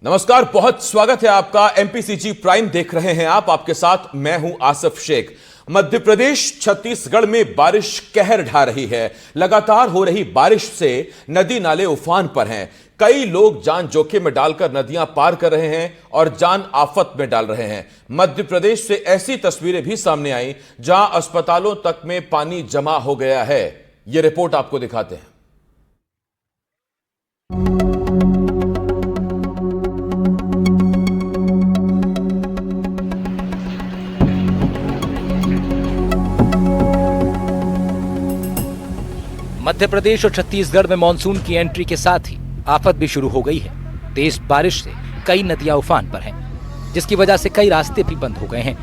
नमस्कार, बहुत स्वागत है आपका। एमपीसीजी प्राइम देख रहे हैं आप। आपके साथ मैं हूं आसिफ शेख। मध्य प्रदेश छत्तीसगढ़ में बारिश कहर ढा रही है। लगातार हो रही बारिश से नदी नाले उफान पर हैं। कई लोग जान जोखिम में डालकर नदियां पार कर रहे हैं और जान आफत में डाल रहे हैं। मध्य प्रदेश से ऐसी तस्वीरें भी सामने आई जहां अस्पतालों तक में पानी जमा हो गया है। यह रिपोर्ट आपको दिखाते हैं। मध्य प्रदेश और छत्तीसगढ़ में मानसून की एंट्री के साथ ही आफत भी शुरू हो गई है। तेज बारिश से कई नदियां उफान पर हैं, जिसकी वजह से कई रास्ते भी बंद हो गए हैं।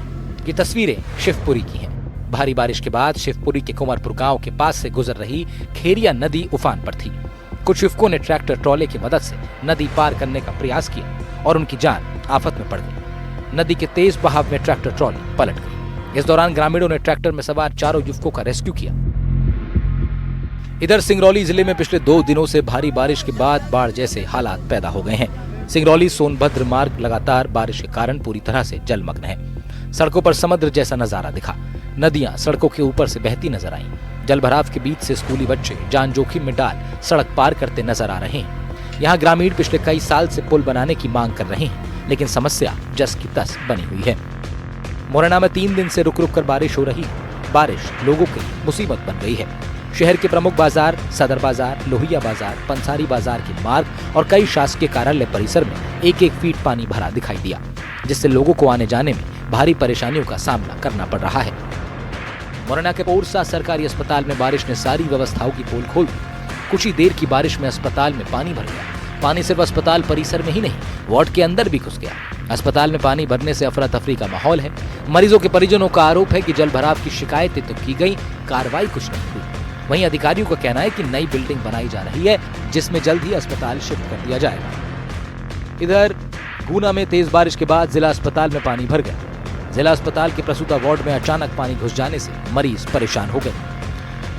ये तस्वीरें शिवपुरी की हैं। भारी बारिश के बाद शिवपुरी के कुंवरपुर गांव के पास से गुजर रही खेरिया नदी उफान पर थी। कुछ युवकों ने ट्रैक्टर ट्रॉले की मदद से नदी पार करने का प्रयास किया और उनकी जान आफत में पड़ गई। नदी के तेज बहाव में ट्रैक्टर ट्रॉली पलट गई। इस दौरान ग्रामीणों ने ट्रैक्टर में सवार चारों युवकों का रेस्क्यू किया। इधर सिंगरौली जिले में पिछले 2 दिनों से भारी बारिश के बाद बाढ़ जैसे हालात पैदा हो गए हैं। सिंगरौली सोनभद्र मार्ग लगातार बारिश के कारण पूरी तरह से जलमग्न है। सड़कों पर समुद्र जैसा नजारा दिखा। नदियां सड़कों के ऊपर से बहती नजर आईं। जलभराव के बीच से स्कूली बच्चे जान जोखिम में डाल सड़क पार करते नजर आ रहे हैं। यहाँ ग्रामीण पिछले कई साल से पुल बनाने की मांग कर रहे हैं, लेकिन समस्या जस की तस बनी हुई है। मोरना में 3 दिन से रुक रुक कर बारिश हो रही है। बारिश लोगों की मुसीबत बन गई है। शहर के प्रमुख बाजार, सदर बाजार, लोहिया बाजार, पंसारी बाजार के मार्ग और कई शासकीय कार्यालय परिसर में 1-1 फीट पानी भरा दिखाई दिया, जिससे लोगों को आने जाने में भारी परेशानियों का सामना करना पड़ रहा है। मोरना के पोरसा सरकारी अस्पताल में बारिश ने सारी व्यवस्थाओं की पोल खोल दी। कुछ ही देर की बारिश में अस्पताल में पानी भर गया। पानी सिर्फ अस्पताल परिसर में ही नहीं, वार्ड के अंदर भी घुस गया। अस्पताल में पानी भरने से अफरा तफरी का माहौल है। मरीजों के परिजनों का आरोप है कि जलभराव की शिकायतें तो की गई, कार्रवाई कुछ नहीं हुई। वहीं अधिकारियों का कहना है कि नई बिल्डिंग बनाई जा रही है, जिसमें जल्द ही अस्पताल शिफ्ट कर दिया जाएगा। इधर गुना में तेज बारिश के बाद जिला अस्पताल में पानी भर गया। जिला अस्पताल के प्रसूता वार्ड में अचानक पानी घुस जाने से मरीज परेशान हो गए।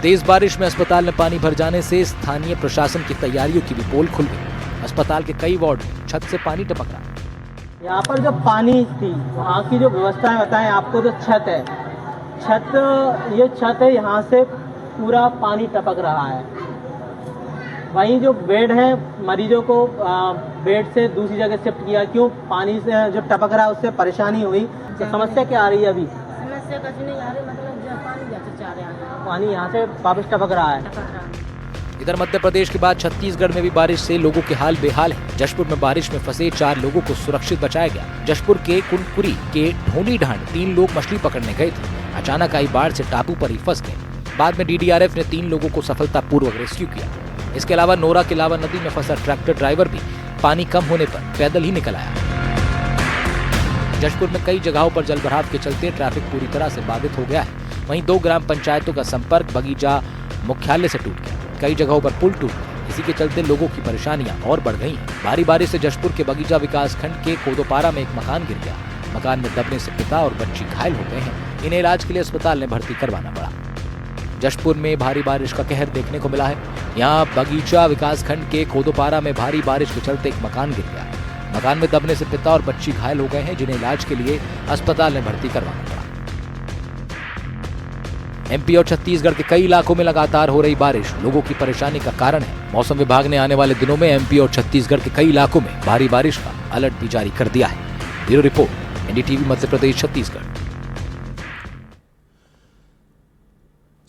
तेज बारिश में अस्पताल में पानी भर जाने से स्थानीय प्रशासन की तैयारियों की भी पोल खुल गई। अस्पताल के कई वार्ड में छत से पानी टपक रहा। यहाँ पर जो पानी थी, वहाँ की जो व्यवस्थाएं बताएं आपको, तो छत है, ये छत है, यहाँ से पूरा पानी टपक रहा है। वहीं जो बेड है, मरीजों को बेड से दूसरी जगह शिफ्ट किया। क्यों? पानी से जो टपक रहा है उससे परेशानी हुई। तो समस्या क्या आ रही है? अभी समस्या कुछ नहीं आ रही, मतलब जो पानी जैसे चाह रहे हैं, पानी यहाँ से वापस टपक रहा है। इधर मध्य प्रदेश के बाद छत्तीसगढ़ में भी बारिश से लोगों के हाल बेहाल है। जशपुर में बारिश में फंसे 4 लोगों को सुरक्षित बचाया गया। जशपुर के कुनकुरी के ढोली ढांड 3 लोग मछली पकड़ने गए थे। अचानक आई बाढ़ से टापू पर ही फंस गए। बाद में डीडीआरएफ ने 3 लोगों को सफलतापूर्वक रेस्क्यू किया। इसके अलावा नोरा के लावा नदी में फंसा ट्रैक्टर ड्राइवर भी पानी कम होने पर पैदल ही निकल आया। जशपुर में कई जगहों पर जलभराव के चलते ट्रैफिक पूरी तरह से बाधित हो गया है। वहीं 2 ग्राम पंचायतों का संपर्क बगीचा मुख्यालय से टूट गया। कई जगहों पर पुल टूट गए। इसी के चलते लोगों की परेशानियां और बढ़ गई हैं। भारी बारिश से जशपुर के बगीचा विकास खंड के कोदोपारा में एक मकान गिर गया। मकान में दबने से पिता और बच्ची घायल हो गए हैं। इन्हें इलाज के लिए अस्पताल में भर्ती करवाना पड़ा। जशपुर में भारी बारिश का कहर देखने को मिला है। यहाँ बगीचा विकास खंड के कोदोपारा में भारी बारिश के चलते एक मकान गिर गया। मकान में दबने से पिता और बच्ची घायल हो गए हैं, जिन्हें इलाज के लिए अस्पताल में भर्ती करवाना पड़ा। एमपी और छत्तीसगढ़ के कई इलाकों में लगातार हो रही बारिश लोगों की परेशानी का कारण है। मौसम विभाग ने आने वाले दिनों में एमपी और छत्तीसगढ़ के कई इलाकों में भारी बारिश का अलर्ट भी जारी कर दिया है। Bureau report, NDTV Madhya Pradesh Chhattisgarh.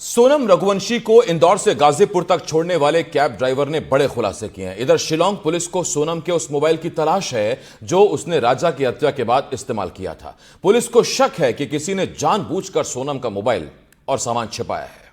Sonam Raghuvanshi को इंदौर से गाजीपुर तक छोड़ने वाले कैब ड्राइवर ने बड़े खुलासे किए हैं। इधर शिलांग पुलिस को सोनम के उस मोबाइल की तलाश है जो उसने राजा की हत्या के बाद इस्तेमाल किया था। पुलिस को शक है कि किसी ने जानबूझकर सोनम का मोबाइल और सामान छिपाया है।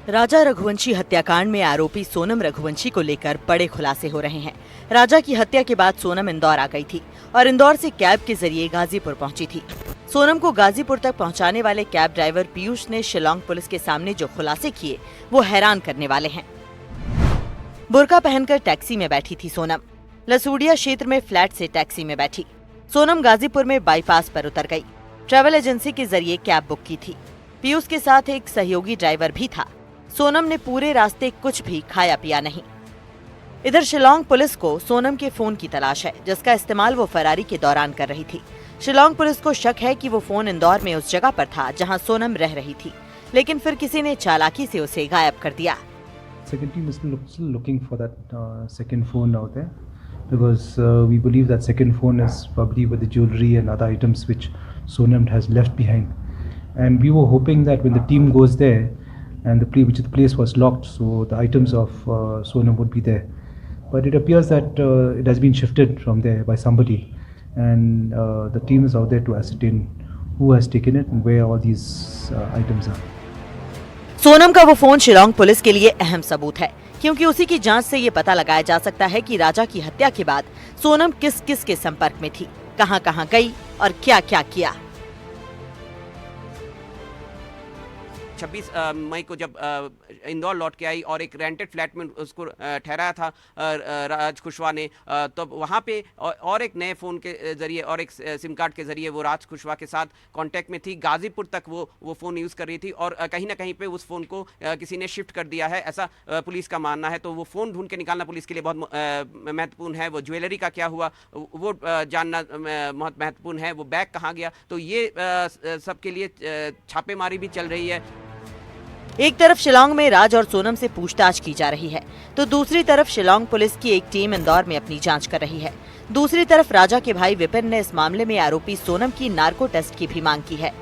राजा रघुवंशी हत्याकांड में आरोपी सोनम रघुवंशी को लेकर बड़े खुलासे हो रहे हैं। राजा की हत्या के बाद सोनम इंदौर आ गई थी और इंदौर से कैब के जरिए गाजीपुर पहुंची थी। सोनम को गाजीपुर तक पहुंचाने वाले कैब ड्राइवर पीयूष ने शिलांग पुलिस के सामने जो खुलासे किए वो हैरान करने वाले हैं। बुर्का पहनकर टैक्सी में बैठी थी सोनम। लसूड़िया क्षेत्र में फ्लैट से टैक्सी में बैठी। सोनम गाजीपुर में बाईपास पर उतर गई। ट्रैवल एजेंसी के जरिए कैब बुक की थी। पीयूष के साथ एक सहयोगी ड्राइवर भी था। सोनम ने पूरे रास्ते कुछ भी खाया पिया नहीं। इधर शिलांग पुलिस को सोनम के फोन की तलाश है, जिसका इस्तेमाल वो फरारी के दौरान कर रही थी। शिलांग पुलिस को शक है कि वो फोन इंदौर में उस जगह पर था जहां सोनम रह रही थी, लेकिन फिर किसी ने चालाकी से उसे गायब कर दिया। Second team is still looking for that second phone out there because we believe that second phone is probably with the jewelry and other items which Sonam has left behind. And we were hoping that when the team goes there and the place was locked, so the items of Sonam would be there. But it appears that it has been shifted from there by somebody, and the team is out there to ascertain who has taken it and where all these items are. Sonam का वो phone Shillong police के लिए अहम सबूत है, क्योंकि उसी की जांच से ये पता लगाया जा सकता है कि राजा की हत्या के बाद सोनम किस किस के संपर्क में थी, कहां-कहां गई और क्या-क्या किया। 26 मई को जब इंदौर लौट के आई और एक रेंटेड फ्लैट में उसको ठहराया था राज कुशवाहा ने, तब वहाँ पे और एक नए फ़ोन के ज़रिए और एक सिम कार्ड के ज़रिए वो राज कुशवाहा के साथ कांटेक्ट में थी। गाज़ीपुर तक वो फ़ोन यूज़ कर रही थी और कहीं ना कहीं पे उस फ़ोन को किसी ने शिफ्ट कर दिया है, ऐसा पुलिस का मानना है। तो वो फ़ोन ढूंढ के निकालना पुलिस के लिए बहुत महत्वपूर्ण है। वो ज्वेलरी का क्या हुआ वो जानना बहुत महत्वपूर्ण है। वो बैग कहाँ गया, तो ये सब के लिए छापेमारी भी चल रही है। एक तरफ शिलांग में राज और सोनम से पूछताछ की जा रही है, तो दूसरी तरफ शिलांग पुलिस की एक टीम इंदौर में अपनी जांच कर रही है। दूसरी तरफ राजा के भाई विपिन ने इस मामले में आरोपी सोनम की नार्को टेस्ट की भी मांग की है।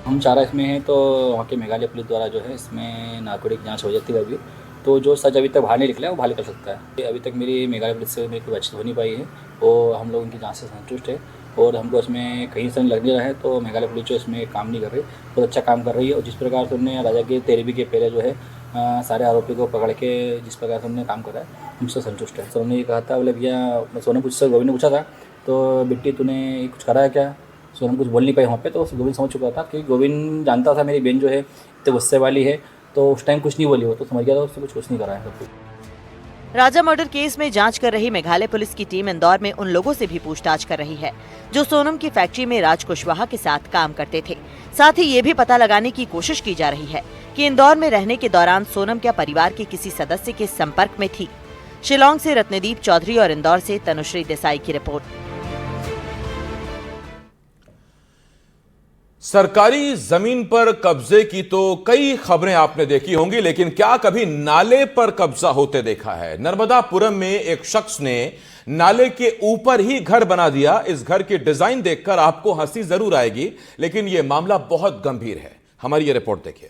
हम चारा इसमें हैं, तो वहाँ के मेघालय पुलिस द्वारा जो है इसमें नार्कोटिक जांच हो जाती है अभी, तो जो सच अभी तक बाहर नहीं निकला है वो बाहर निकल सकता है। अभी तक मेरी मेघालय पुलिस से मेरी कोई बातचीत हो नहीं पाई है और हम लोग उनकी जाँच से संतुष्ट है और हमको इसमें कहीं से लग नहीं रहा है। तो मेघालय पुलिस जो इसमें काम नहीं कर रही, बहुत अच्छा काम कर रही है। और जिस प्रकार से उन्होंने राजा के 13 के पहले जो है सारे आरोपी को पकड़ के जिस प्रकार से उन्होंने काम करा है, हमसे संतुष्ट है। सर उन्होंने ये कहा था, बोले भैया सोनम कुछ गोविंद ने पूछा था, तो बिट्टी तूने कुछ करा है क्या? सोनम कुछ बोल नहीं पाई वहाँ पे, तो गोविंद समझ चुका था कि गोविंद जानता था मेरी बहन जो है इतने गुस्से वाली है, तो उस टाइम कुछ नहीं बोली, वो तो समझ गया था उससे कुछ नहीं करा है सब कुछ। राजा मर्डर केस में जांच कर रही मेघालय पुलिस की टीम इंदौर में उन लोगों से भी पूछताछ कर रही है जो सोनम की फैक्ट्री में राज कुशवाहा के साथ काम करते थे। साथ ही ये भी पता लगाने की कोशिश की जा रही है कि इंदौर में रहने के दौरान सोनम क्या परिवार के किसी सदस्य के संपर्क में थी। शिलांग से रत्नदीप चौधरी और इंदौर से तनुश्री देसाई की रिपोर्ट। सरकारी जमीन पर कब्जे की तो कई खबरें आपने देखी होंगी, लेकिन क्या कभी नाले पर कब्जा होते देखा है? नर्मदापुरम में एक शख्स ने नाले के ऊपर ही घर बना दिया। इस घर की डिजाइन देखकर आपको हंसी जरूर आएगी, लेकिन यह मामला बहुत गंभीर है। हमारी ये रिपोर्ट देखिए।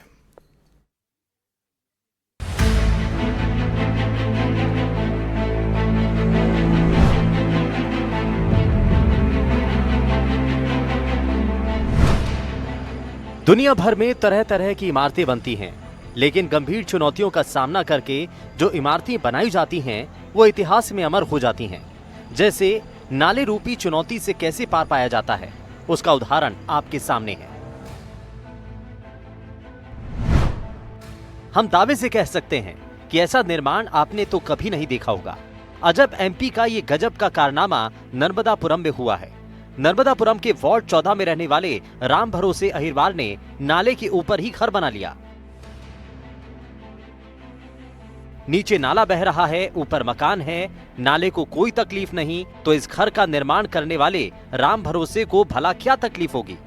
दुनिया भर में तरह तरह की इमारतें बनती हैं, लेकिन गंभीर चुनौतियों का सामना करके जो इमारतें बनाई जाती हैं वो इतिहास में अमर हो जाती हैं। जैसे नाले रूपी चुनौती से कैसे पार पाया जाता है, उसका उदाहरण आपके सामने है। हम दावे से कह सकते हैं कि ऐसा निर्माण आपने तो कभी नहीं देखा होगा। अजब एमपी का ये गजब का कारनामा नर्मदापुरम में हुआ है। नर्मदापुरम के वार्ड 14 में रहने वाले राम भरोसे अहिरवार ने नाले के ऊपर ही घर बना लिया। नीचे नाला बह रहा है, ऊपर मकान है, नाले को कोई तकलीफ नहीं, तो इस घर का निर्माण करने वाले राम भरोसे को भला क्या तकलीफ होगी?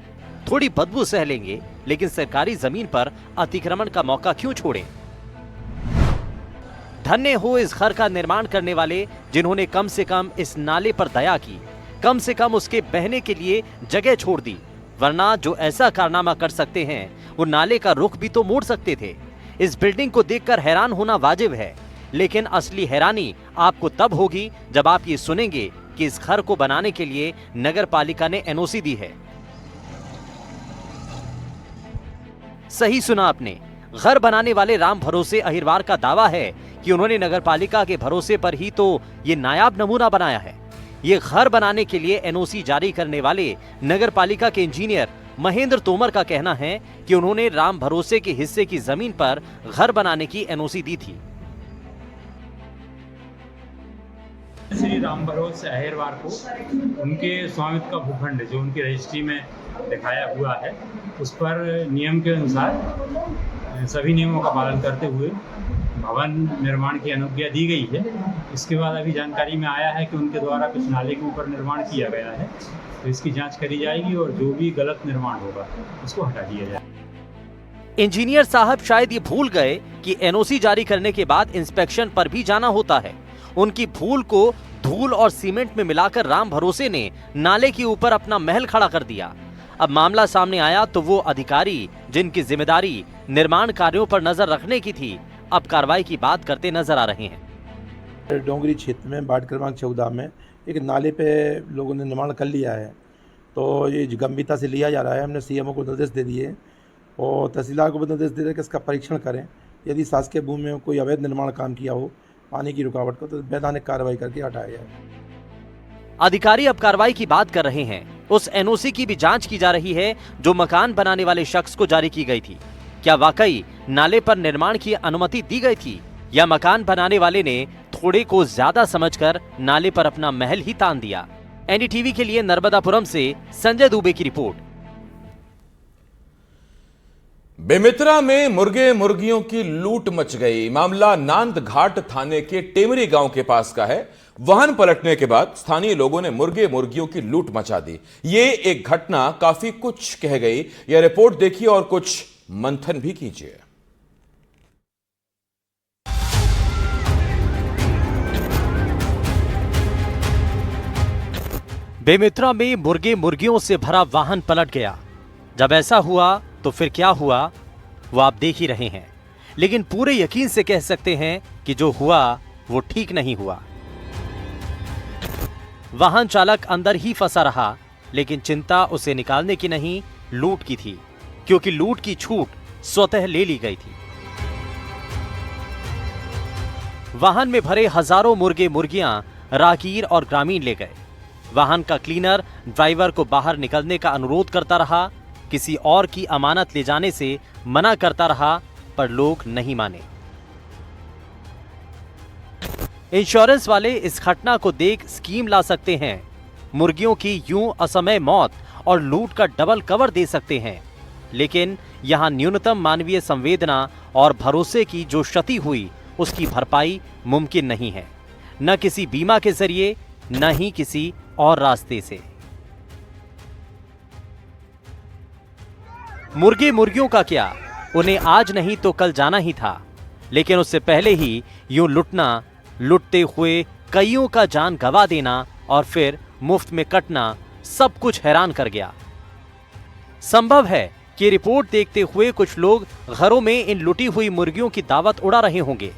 थोड़ी बदबू सह लेंगे, लेकिन सरकारी जमीन पर अतिक्रमण का मौका क्यों छोड़ें? धन्य हो इस घर का निर्माण करने वाले जिन्होंने कम से कम इस नाले पर दया की, कम से कम उसके बहने के लिए जगह छोड़ दी। वरना जो ऐसा कारनामा कर सकते हैं वो नाले का रुख भी तो मोड़ सकते थे। इस बिल्डिंग को देखकर हैरान होना वाजिब है, लेकिन असली हैरानी आपको तब होगी जब आप ये सुनेंगे कि इस घर को बनाने के लिए नगर पालिका ने एनओसी दी है। सही सुना आपने, घर बनाने वाले राम भरोसे अहिरवार का दावा है कि उन्होंने नगर पालिका के भरोसे पर ही तो ये नायाब नमूना बनाया है। ये घर बनाने के लिए एनओसी जारी करने वाले नगर पालिका के इंजीनियर महेंद्र तोमर का कहना है कि उन्होंने राम भरोसे के हिस्से की जमीन पर घर बनाने की एनओसी दी थी। श्री राम भरोसे अहिरवार को उनके स्वामित्व का भूखंड जो उनकी रजिस्ट्री में दिखाया हुआ है उस पर नियम के अनुसार सभी नियमों का पालन करते हुए भवन निर्माण की अनुज्ञा दी गई है। इसके बाद अभी जानकारी में आया है कि उनके द्वारा कुछ नाले के ऊपर निर्माण किया गया है, तो इसकी जांच करी जाएगी और जो भी गलत निर्माण होगा उसको हटा दिया जाएगा। इंजीनियर साहब शायद ये भूल गए कि एनओसी जारी करने के बाद इंस्पेक्शन पर भी जाना होता है। उनकी भूल को धूल और सीमेंट में मिलाकर राम भरोसे ने नाले के ऊपर अपना महल खड़ा कर दिया। अब मामला सामने आया तो वो अधिकारी जिनकी जिम्मेदारी निर्माण कार्यों पर नजर रखने की थी, अब कार्रवाई की बात करते नजर आ रहे हैं। डोंगरी क्षेत्र में वार्ड क्रमांक 14 में एक नाले पे लोगों ने निर्माण कर लिया है, तो ये गंभीरता से लिया जा रहा है। हमने सीएमओ को निर्देश दे दिए और तहसीलदार को भी निर्देश दे रहे कि इसका परीक्षण करें। यदि शासकीय भूमि में कोई अवैध निर्माण काम किया हो पानी की रुकावट को, तो वैधानिक कार्रवाई करके हटाया जाए। अधिकारी अब कार्रवाई की बात कर रहे हैं। उस एनओसी की भी जांच की जा रही है जो मकान बनाने वाले शख्स को जारी की गई थी। क्या वाकई नाले पर निर्माण की अनुमति दी गई थी या मकान बनाने वाले ने थोड़े को ज्यादा समझकर नाले पर अपना महल ही तान दिया? एनडीटीवी के लिए नर्मदापुरम से संजय दुबे की रिपोर्ट। बेमित्रा में मुर्गे मुर्गियों की लूट मच गई। मामला नांदघाट थाने के टेमरी गांव के पास का है। वाहन पलटने के बाद स्थानीय लोगों ने मुर्गे मुर्गियों की लूट मचा दी। ये एक घटना काफी कुछ कह गई। यह रिपोर्ट देखिए और कुछ मंथन भी कीजिए। बेमित्रा में मुर्गे मुर्गियों से भरा वाहन पलट गया। जब ऐसा हुआ तो फिर क्या हुआ वो आप देख ही रहे हैं, लेकिन पूरे यकीन से कह सकते हैं कि जो हुआ वो ठीक नहीं हुआ। वाहन चालक अंदर ही फंसा रहा, लेकिन चिंता उसे निकालने की नहीं, लूट की थी, क्योंकि लूट की छूट स्वतः ले ली गई थी। वाहन में भरे हजारों मुर्गे मुर्गियां राहगीर और ग्रामीण ले गए। वाहन का क्लीनर ड्राइवर को बाहर निकलने का अनुरोध करता रहा, किसी और की अमानत ले जाने से मना करता रहा, पर लोग नहीं माने। इंश्योरेंस वाले इस घटना को देख स्कीम ला सकते हैं, मुर्गियों की यूं असमय मौत और लूट का डबल कवर दे सकते हैं, लेकिन यहां न्यूनतम मानवीय संवेदना और भरोसे की जो क्षति हुई उसकी भरपाई मुमकिन नहीं है, न किसी बीमा के जरिए न ही किसी और रास्ते से। मुर्गे मुर्गियों का क्या, उन्हें आज नहीं तो कल जाना ही था, लेकिन उससे पहले ही यूं लुटना, लुटते हुए कईयों का जान गंवा देना और फिर मुफ्त में कटना सब कुछ हैरान कर गया। संभव है कि रिपोर्ट देखते हुए कुछ लोग घरों में इन लुटी हुई मुर्गियों की दावत उड़ा रहे होंगे।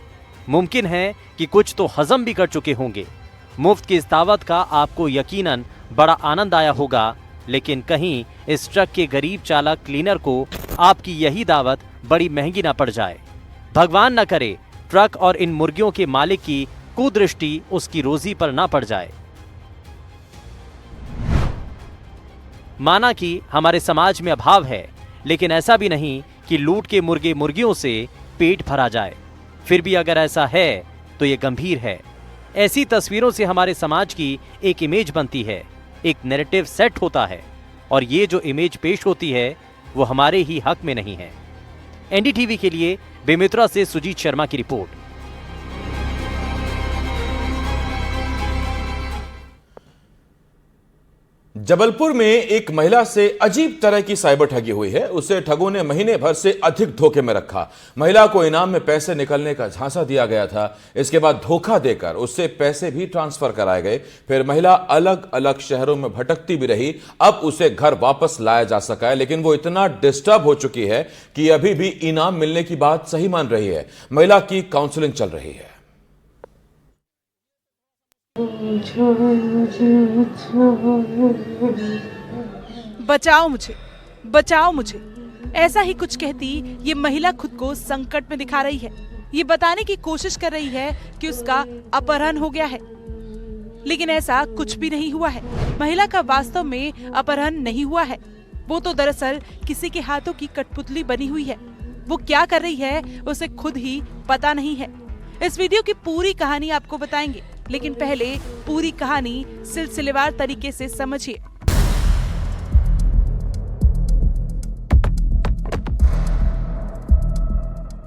मुमकिन है कि कुछ तो हजम भी कर चुके होंगे। मुफ्त की इस दावत का आपको यकीनन बड़ा आनंद आया होगा, लेकिन कहीं इस ट्रक के गरीब चालक क्लीनर को आपकी यही दावत बड़ी महंगी ना पड़ जाए। भगवान न करे ट्रक और इन मुर्गियों के मालिक की कुदृष्टि उसकी रोजी पर ना पड़ जाए। माना कि हमारे समाज में अभाव है, लेकिन ऐसा भी नहीं कि लूट के मुर्गे मुर्गियों से पेट भरा जाए। फिर भी अगर ऐसा है तो ये गंभीर है। ऐसी तस्वीरों से हमारे समाज की एक इमेज बनती है, एक नैरेटिव सेट होता है, और ये जो इमेज पेश होती है वो हमारे ही हक में नहीं है। एनडीटीवी के लिए बेमित्रा से सुजीत शर्मा की रिपोर्ट। जबलपुर में एक महिला से अजीब तरह की साइबर ठगी हुई है। उसे ठगों ने महीने भर से अधिक धोखे में रखा। महिला को इनाम में पैसे निकलने का झांसा दिया गया था। इसके बाद धोखा देकर उससे पैसे भी ट्रांसफर कराए गए। फिर महिला अलग अलग शहरों में भटकती भी रही। अब उसे घर वापस लाया जा सका है, लेकिन वो इतना डिस्टर्ब हो चुकी है कि अभी भी इनाम मिलने की बात सही मान रही है। महिला की काउंसलिंग चल रही है। बचाओ मुझे, बचाओ मुझे, ऐसा ही कुछ कहती ये महिला खुद को संकट में दिखा रही है। ये बताने की कोशिश कर रही है कि उसका अपहरण हो गया है, लेकिन ऐसा कुछ भी नहीं हुआ है। महिला का वास्तव में अपहरण नहीं हुआ है। वो तो दरअसल किसी के हाथों की कठपुतली बनी हुई है। वो क्या कर रही है उसे खुद ही पता नहीं है। इस वीडियो की पूरी कहानी आपको बताएंगे। लेकिन पहले पूरी कहानी सिलसिलेवार तरीके से समझिए।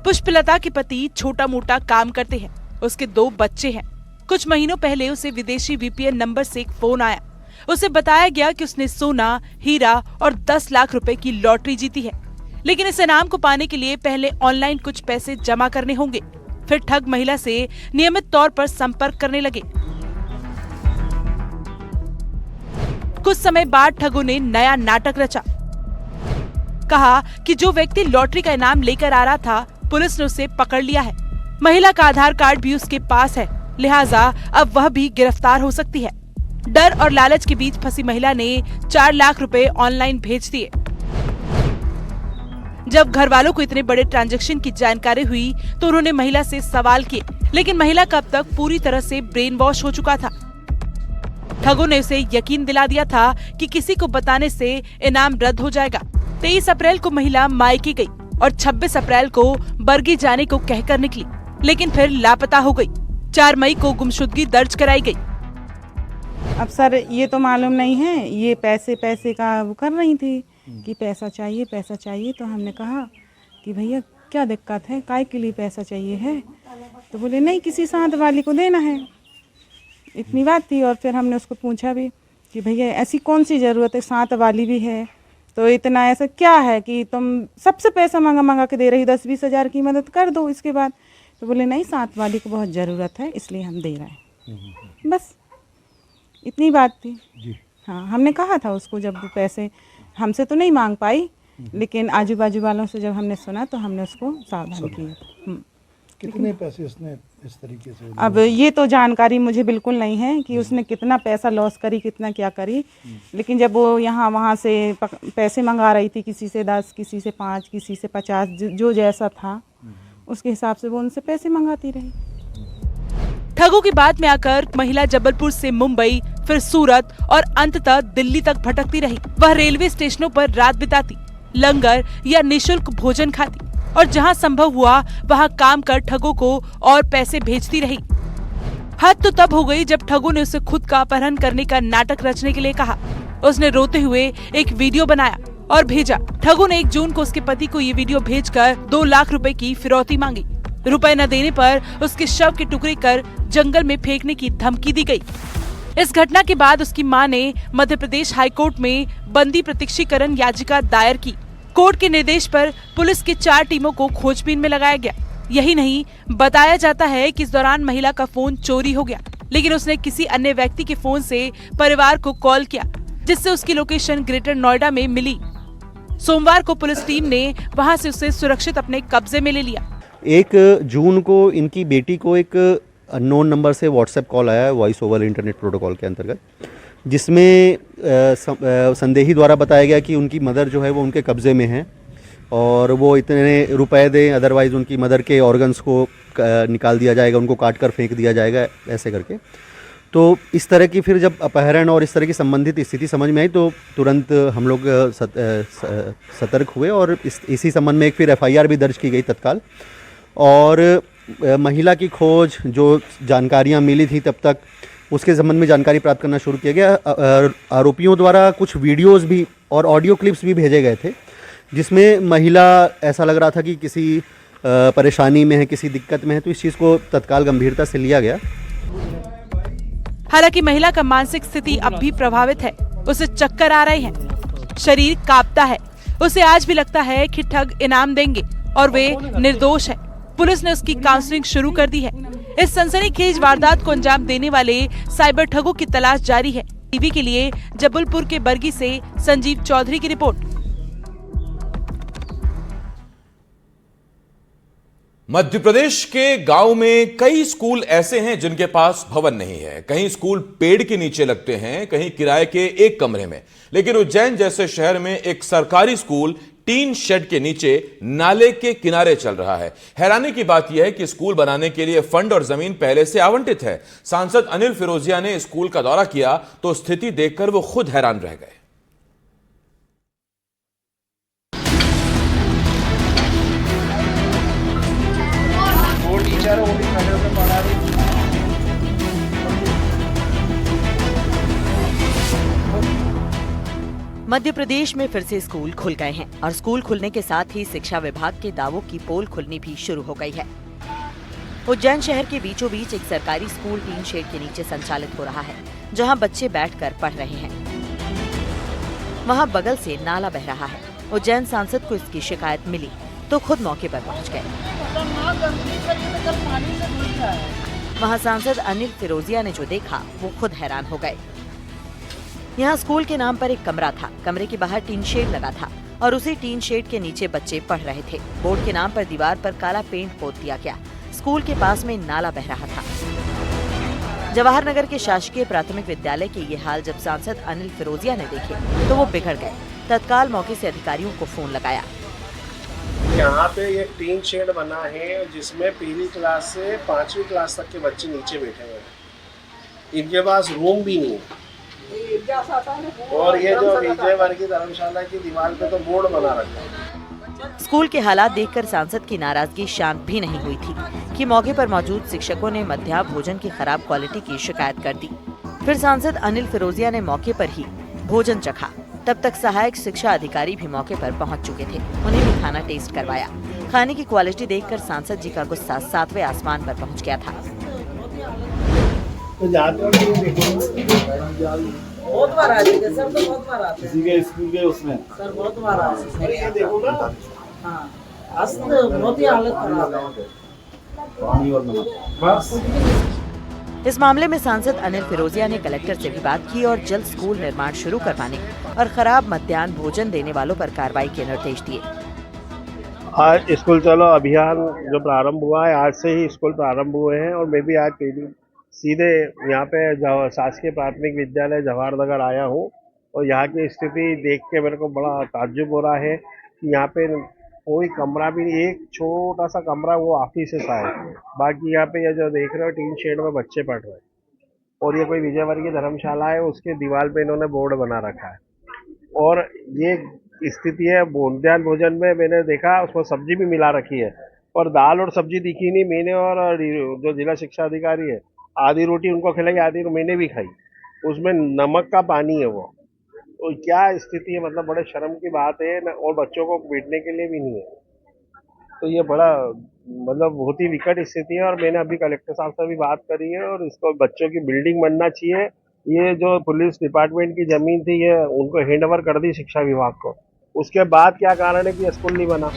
पुष्पलता के पति छोटा मोटा काम करते हैं। उसके 2 बच्चे हैं। कुछ महीनों पहले उसे विदेशी VPN नंबर से एक फोन आया। उसे बताया गया कि उसने सोना, हीरा और 10 लाख रुपए की लॉटरी जीती है, लेकिन इस इनाम को पाने के लिए पहले ऑनलाइन कुछ पैसे जमा करने होंगे। फिर ठग महिला से नियमित तौर पर संपर्क करने लगे। कुछ समय बाद ठगों ने नया नाटक रचा। कहा कि जो व्यक्ति लॉटरी का इनाम लेकर आ रहा था, पुलिस ने उसे पकड़ लिया है। महिला का आधार कार्ड भी उसके पास है, लिहाजा अब वह भी गिरफ्तार हो सकती है। डर और लालच के बीच फंसी महिला ने 4 लाख रुपए ऑनलाइन भेज दिए। जब घर वालों को इतने बड़े ट्रांजैक्शन की जानकारी हुई तो उन्होंने महिला से सवाल किए, लेकिन महिला का अब तक पूरी तरह से ब्रेन वॉश हो चुका था। ठगों ने उसे यकीन दिला दिया था कि किसी को बताने से इनाम रद्द हो जाएगा। 23 अप्रैल को महिला मायके गई और 26 अप्रैल को बरगी जाने को कहकर निकली, लेकिन फिर लापता हो गई। 4 मई को गुमशुदगी दर्ज कराई गई। अब सर ये तो मालूम नहीं है, ये पैसे का वो कर रही थी कि पैसा चाहिए। तो हमने कहा कि भैया क्या दिक्कत है, काय के लिए पैसा चाहिए है? तो बोले नहीं, किसी साथ वाली को देना है। इतनी बात थी। और फिर हमने उसको पूछा भी कि भैया ऐसी कौन सी ज़रूरत है, साथ वाली भी है, तो इतना ऐसा क्या है कि तुम सबसे पैसा मंगा के दे रही, 10-20 हज़ार की मदद कर दो इसके बाद। तो बोले नहीं, साथ वाली को बहुत ज़रूरत है इसलिए हम दे रहे हैं। बस इतनी बात थी जी। हाँ, हमने कहा था उसको, जब वो पैसे हमसे तो नहीं मांग पाई, लेकिन आजू बाजू वालों से जब हमने सुना तो हमने उसको सावधान किया। कितने पैसे उसने इस तरीके से? अब ये तो जानकारी मुझे बिल्कुल नहीं है कि उसने कितना पैसा लॉस करी, कितना क्या करी, लेकिन जब वो यहाँ वहाँ से पैसे मंगा रही थी, किसी से 10, किसी से 5, किसी से 50, जो जैसा था उसके हिसाब से वो उनसे पैसे मंगाती रही। ठगों की बात में आकर महिला जबलपुर से मुंबई, फिर सूरत और अंततः दिल्ली तक भटकती रही। वह रेलवे स्टेशनों पर रात बिताती, लंगर या निशुल्क भोजन खाती और जहां संभव हुआ वहां काम कर ठगों को और पैसे भेजती रही। हद तो तब हो गई जब ठगों ने उसे खुद का अपहरण करने का नाटक रचने के लिए कहा। उसने रोते हुए एक वीडियो बनाया और भेजा। ठगों ने 1 जून को उसके पति को ये वीडियो भेजकर 2 लाख रुपए की फिरौती मांगी। रुपए न देने पर उसके शव के टुकड़े कर जंगल में फेंकने की धमकी दी गई। इस घटना के बाद उसकी मां ने मध्य प्रदेश हाईकोर्ट में बंदी प्रत्यक्षीकरण याचिका दायर की। कोर्ट के निर्देश पर पुलिस की 4 टीमों को खोजबीन में लगाया गया। यही नहीं, बताया जाता है कि इस दौरान महिला का फोन चोरी हो गया, लेकिन उसने किसी अन्य व्यक्ति के फोन से परिवार को कॉल किया, जिससे उसकी लोकेशन ग्रेटर नोएडा में मिली। सोमवार को पुलिस टीम ने वहां से उसे सुरक्षित अपने कब्जे में ले लिया। 1 जून को इनकी बेटी को एक अननोन नंबर से व्हाट्सएप कॉल आया, वॉइस ओवर इंटरनेट प्रोटोकॉल के अंतर्गत, जिसमें संदेही द्वारा बताया गया कि उनकी मदर जो है वो उनके कब्ज़े में है और वो इतने रुपए दें, अदरवाइज़ उनकी मदर के ऑर्गन्स को निकाल दिया जाएगा, उनको काट कर फेंक दिया जाएगा, ऐसे करके। तो इस तरह की फिर जब अपहरण और इस तरह की संबंधित स्थिति समझ में आई तो तुरंत हम लोग सतर्क हुए और इसी संबंध में एक फिर FIR भी दर्ज की गई तत्काल। और महिला की खोज, जो जानकारियां मिली थी तब तक, उसके संबंध में जानकारी प्राप्त करना शुरू किया गया। आरोपियों द्वारा कुछ वीडियोस भी और ऑडियो क्लिप्स भी भेजे गए थे, जिसमें महिला ऐसा लग रहा था कि किसी परेशानी में है, किसी दिक्कत में है, तो इस चीज़ को तत्काल गंभीरता से लिया गया। हालांकि महिला का मानसिक स्थिति अब भी प्रभावित है। उसे चक्कर आ रहे हैं, शरीर कांपता है। उसे आज भी लगता है कि ठग इनाम देंगे और वे निर्दोष है। पुलिस ने उसकी काउंसलिंग शुरू कर दी है। इस सनसनीखेज वारदात को अंजाम देने वाले साइबर ठगों की तलाश जारी है। टीवी के लिए जबलपुर के बरगी से संजीव चौधरी की रिपोर्ट। मध्य प्रदेश के गांव में कई स्कूल ऐसे हैं जिनके पास भवन नहीं है। कहीं स्कूल पेड़ के नीचे लगते हैं, कहीं किराए के एक कमरे में। लेकिन उज्जैन जैसे शहर में एक सरकारी स्कूल टीन शेड के नीचे नाले के किनारे चल रहा है। हैरानी की बात यह है कि स्कूल बनाने के लिए फंड और जमीन पहले से आवंटित है। सांसद अनिल फिरोजिया ने स्कूल का दौरा किया तो स्थिति देखकर वो खुद हैरान रह गए। मध्य प्रदेश में फिर से स्कूल खुल गए हैं और स्कूल खुलने के साथ ही शिक्षा विभाग के दावों की पोल खुलनी भी शुरू हो गई है। उज्जैन शहर के बीचों बीच एक सरकारी स्कूल टीन शेड के नीचे संचालित हो रहा है, जहां बच्चे बैठकर पढ़ रहे हैं। वहां बगल से नाला बह रहा है। उज्जैन सांसद को इसकी शिकायत मिली तो खुद मौके पर पहुंच गए। वहां सांसद अनिल फिरोजिया ने जो देखा वो खुद हैरान हो गए। यहाँ स्कूल के नाम पर एक कमरा था। कमरे के बाहर टीन शेड लगा था और उसी टीन शेड के नीचे बच्चे पढ़ रहे थे। बोर्ड के नाम पर दीवार पर काला पेंट पोत दिया गया। स्कूल के पास में नाला बह रहा था। जवाहर नगर के शासकीय प्राथमिक विद्यालय के ये हाल जब सांसद अनिल फिरोजिया ने देखे तो वो बिगड़ गए। तत्काल मौके से अधिकारियों को फोन लगाया। यहाँ पे ये टीन शेड बना है जिसमें पहली क्लास से 5वीं क्लास तक के बच्चे नीचे बैठे हुए हैं। इनके पास रूम भी नहीं है। और ये जो विजय वर्गीय धर्मशाला की दीवार पे तो बोर्ड बना रखा है। स्कूल के हालात देखकर सांसद की नाराजगी शांत भी नहीं हुई थी कि मौके पर मौजूद शिक्षकों ने मध्याह्न भोजन की खराब क्वालिटी की शिकायत कर दी। फिर सांसद अनिल फिरोजिया ने मौके पर ही भोजन चखा। तब तक सहायक शिक्षा अधिकारी भी मौके पर पहुंच चुके थे। उन्हें भी खाना टेस्ट करवाया। खाने की क्वालिटी देखकर सांसद जी का गुस्सा 7वें आसमान पर पहुंच गया था। बहुत बार आ जाएगा सर, तो बहुत बार आते हैं। किसी के स्कूल के उसमें सर बहुत बार आते हैं। ये देखो ना, हाँ आज तो बहुत ही हालत खराब है। पानी और नमक बस। इस मामले में सांसद अनिल फिरोजिया ने कलेक्टर से भी बात की और जल्द स्कूल निर्माण शुरू करवाने और खराब मध्याह्न भोजन देने वालों पर कार्रवाई के निर्देश दिए। आज स्कूल चलो अभियान जो प्रारंभ हुआ है, आज से ही स्कूल प्रारंभ हुए हैं और मैं भी आज सीधे यहाँ पे शासकीय प्राथमिक विद्यालय जवाहर नगर आया हूँ और यहाँ की स्थिति देख के मेरे को बड़ा ताज्जुब हो रहा है कि यहाँ पे कोई कमरा भी नहीं, एक छोटा सा कमरा वो ऑफिस सा है। बाकी यहाँ पे ये जो देख रहे हो टीन शेड में बच्चे पढ़ रहे हैं और ये कोई विजय वर्गीय धर्मशाला है, उसके दीवार पे इन्होंने बोर्ड बना रखा है। और ये स्थिति है मध्याह्न भोजन में मैंने देखा उसमें सब्जी भी मिला रखी है और दाल और सब्जी दिखी नहीं। मैंने और जो जिला शिक्षा अधिकारी है आधी रोटी उनको खिलाई, आधी मैंने भी खाई। उसमें नमक का पानी है वो। तो क्या स्थिति है, मतलब बड़े शर्म की बात है न, और बच्चों को बैठने के लिए भी नहीं है। तो ये बड़ा मतलब बहुत ही विकट स्थिति है और मैंने अभी कलेक्टर साहब से भी बात करी है और इसको बच्चों की बिल्डिंग बनना चाहिए। ये जो पुलिस डिपार्टमेंट की जमीन थी ये उनको हैंडओवर कर दी शिक्षा विभाग को। उसके बाद क्या कारण है कि स्कूल नहीं बना।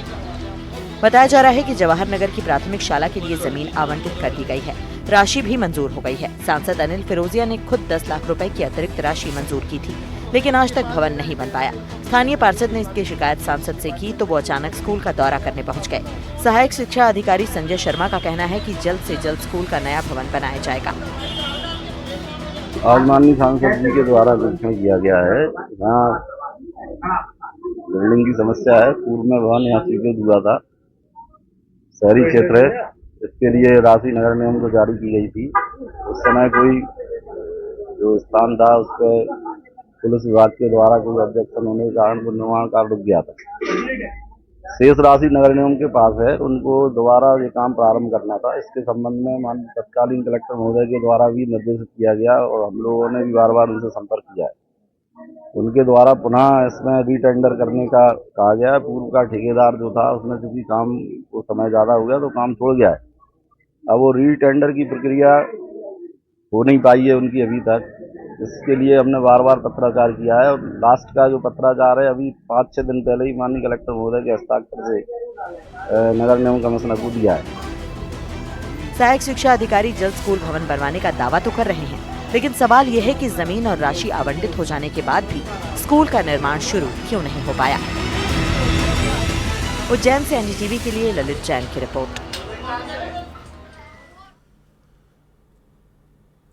बताया जा रहा है कि जवाहर नगर की प्राथमिक शाला के लिए जमीन आवंटित कर दी गई है। राशि भी मंजूर हो गई है। सांसद अनिल फिरोजिया ने खुद 10 लाख रुपए की अतिरिक्त राशि मंजूर की थी, लेकिन आज तक भवन नहीं बन पाया। स्थानीय पार्षद ने इसकी शिकायत सांसद से की तो वो अचानक स्कूल का दौरा करने पहुंच गए। सहायक शिक्षा अधिकारी संजय शर्मा का कहना है कि जल्द से जल्द स्कूल का नया भवन बनाया जाएगा। आज माननीय सांसद जी के द्वारा निरीक्षण किया गया है। यहाँ बिल्डिंग की समस्या है। पूर्व में भवन यहाँ स्वीकृत हुआ था, शहरी क्षेत्र है, इसके लिए राशि नगर निगम को जारी की गई थी। उस समय कोई जो स्थान था उस पर पुलिस विभाग के द्वारा कोई ऑब्जेक्शन होने के कारण वो निर्माण कार्य रुक गया था। शेष राशि नगर निगम के पास है, उनको दोबारा ये काम प्रारंभ करना था। इसके संबंध में माननीय तत्कालीन कलेक्टर महोदय के द्वारा भी निर्देशित किया गया और हम लोगों ने भी बार बार उनसे संपर्क किया है। उनके द्वारा पुनः इसमें रीटेंडर करने का कहा गया है। पूर्व का ठेकेदार जो था उसने चूंकि काम को समय ज़्यादा हो गया तो काम छोड़ गया है। अब वो रीटेंडर की प्रक्रिया हो नहीं पाई है उनकी अभी तक। इसके लिए हमने बार बार पत्राचार किया है और लास्ट का जो पत्राचार है अभी 5-6 दिन पहले ही माननीय कलेक्टर महोदय के हस्ताक्षर से नगर निगम कमिश्नर को दिया है। सहायक शिक्षा अधिकारी जल्द स्कूल भवन बनवाने का दावा तो कर रहे हैं, लेकिन सवाल ये है कि जमीन और राशि आवंटित हो जाने के बाद भी स्कूल का निर्माण शुरू क्यों नहीं हो पाया। उज्जैन से एनडीटीवी के लिए ललित जैन की रिपोर्ट।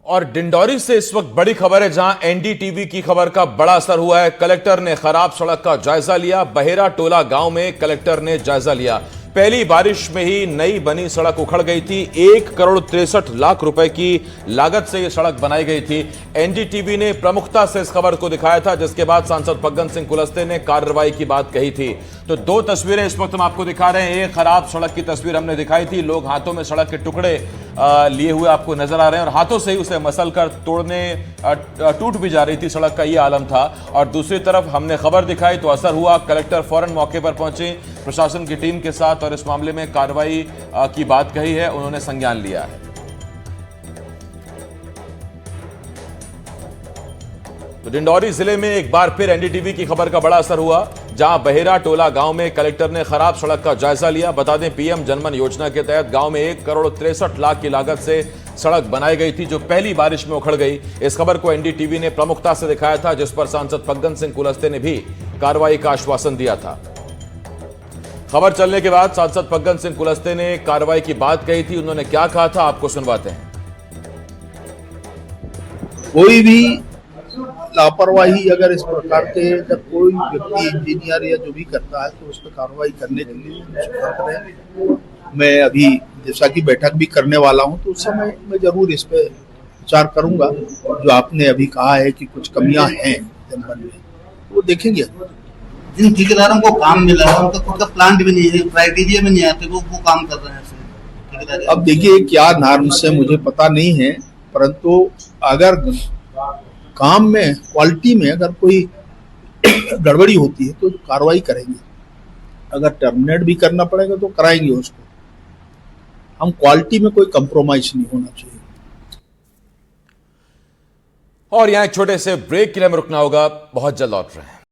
और डिंडौरी से इस वक्त बड़ी खबर है, जहां एनडीटीवी की खबर का बड़ा असर हुआ है। कलेक्टर ने खराब सड़क का जायजा लिया। बहेरा टोला गांव में कलेक्टर ने जायजा लिया। पहली बारिश में ही नई बनी सड़क उखड़ गई थी। 1,63,63,00,000 रुपए की लागत से यह सड़क बनाई गई थी। एनडीटीवी ने प्रमुखता से इस खबर को दिखाया था, जिसके बाद सांसद फग्गन सिंह कुलस्ते ने कार्रवाई की बात कही थी। तो दो तस्वीरें इस वक्त हम आपको दिखा रहे हैं। एक खराब सड़क की तस्वीर हमने दिखाई थी, लोग हाथों में सड़क के टुकड़े लिए हुए आपको नजर आ रहे हैं और हाथों से ही उसे मसल कर तोड़ने टूट भी जा रही थी सड़क का ये आलम था। और दूसरी तरफ हमने खबर दिखाई तो असर हुआ। कलेक्टर फौरन मौके पर पहुंचे प्रशासन की टीम के साथ और इस मामले में कार्रवाई की बात कही है, उन्होंने संज्ञान लिया है। तो डिंडौरी जिले में एक बार फिर एनडीटीवी की खबर का बड़ा असर हुआ, जहां बहेरा टोला गांव में कलेक्टर ने खराब सड़क का जायजा लिया। बता दें, पीएम जनमन योजना के तहत गांव में 1,63,00,000 की लागत से सड़क बनाई गई थी, जो पहली बारिश में उखड़ गई। इस खबर को एनडीटीवी ने प्रमुखता से दिखाया था, जिस पर सांसद फग्गन सिंह कुलस्ते ने भी कार्रवाई का आश्वासन दिया था। खबर चलने के बाद सांसद फग्गन सिंह कुलस्ते ने कार्रवाई की बात कही थी। उन्होंने क्या कहा था, आपको सुनवाते हैं। कोई भी लापरवाही अगर इस प्रकार के अगर कोई व्यक्ति इंजीनियर या जो भी करता है तो उस पर कार्रवाई करने के लिए मैं अभी जैसा कि बैठक भी करने वाला हूं, तो उस समय मैं जरूर इस पे विचार करूंगा। जो आपने अभी कहा है कि कुछ कमियां हैं जनमन में, वो देखेंगे। जिन ठेकेदारों को काम मिला है उनका खुद का प्लांट भी नहीं है, क्राइटेरिया में नहीं आते, वो काम कर रहे हैं। अब देखिए क्या नॉर्म से मुझे पता नहीं है, परंतु अगर काम में क्वालिटी में अगर कोई गड़बड़ी होती है तो कार्रवाई करेंगे। अगर टर्मिनेट भी करना पड़ेगा तो कराएंगे उसको। हम क्वालिटी में कोई कंप्रोमाइज नहीं होना चाहिए। और यहां एक छोटे से ब्रेक के लिए हमें रुकना होगा, बहुत जल्द लौट रहे हैं।